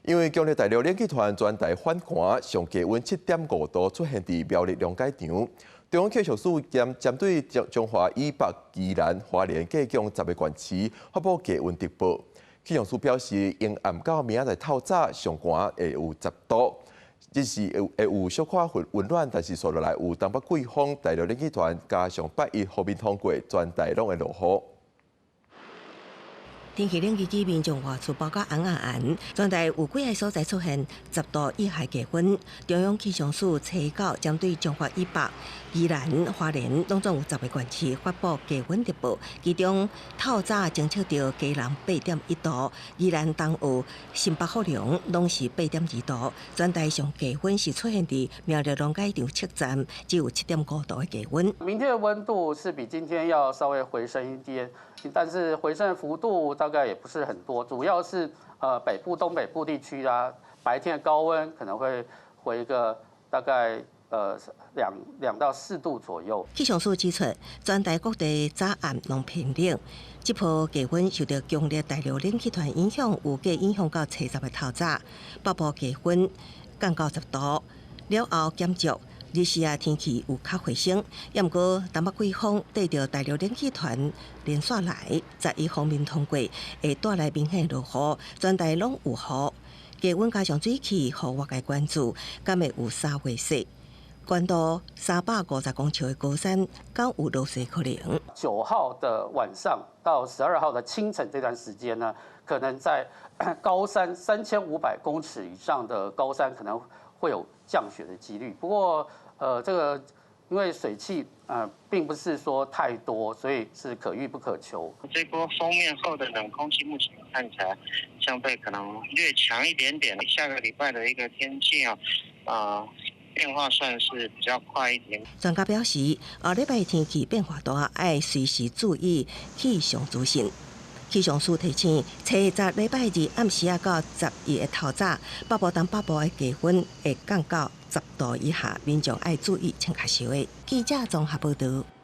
因为强烈大陆冷气团全台反寒，上低温7.5度出现伫苗栗龙解场。中央气象署针对中华以北、宜兰、花莲各项10个县市发布低温特报。气象署表示，因暗到明仔日透早上寒会有10度，只是会有小可温暖，但是受落来有东北季风、大陆冷气团加上8一后面通过，全台拢会落雨。天气冷，机民众外出包甲红红，全台有几个所在出现10度以下低温。中央气象署初九针对中华以北、宜兰、花莲拢总有10个县市发布低温特报，其中透早侦测到嘉南8.1度，宜兰东澳、新北、福隆拢是8.2度。全台上低温是出现伫苗栗龙解场测站，只有7.5度的低温。明天的温度是比今天要稍微回升一点。但是回升的幅度大概也不是很多，主要是北部、东北部地区啊，白天的高温可能会回个大概2到4度左右。气象署指出，全台各地早暗拢偏冷，这波低温受到强烈大陆冷气团影响，有计影响到初10的透早，北部低温降到10度，了后减弱。日时啊，天气有较回升，不过东北季风带着大陆冷气团连续来，11方面通过，会带来明显落雨，全台拢有雨。低温加上水汽，互外界关注，敢会有沙月雪？关渡350公尺的高山，敢有落雪可能？9号的晚上到12号的清晨这段时间呢，可能在高山3500公尺以上的高山可能会有降雪的几率。不过，这个因为水汽并不是说太多，所以是可遇不可求。这波封面后的冷空气目前看起来相对可能略强一点点。下个礼拜的一个天气变化算是比较快一点。专家表示，下礼拜天气变化大，要随时注意气象资讯。气象署提醒，初10礼拜日暗时到11的透早，北部东北部的低温会降到10度以下，民众要注意穿脚袖的。记者综合报道。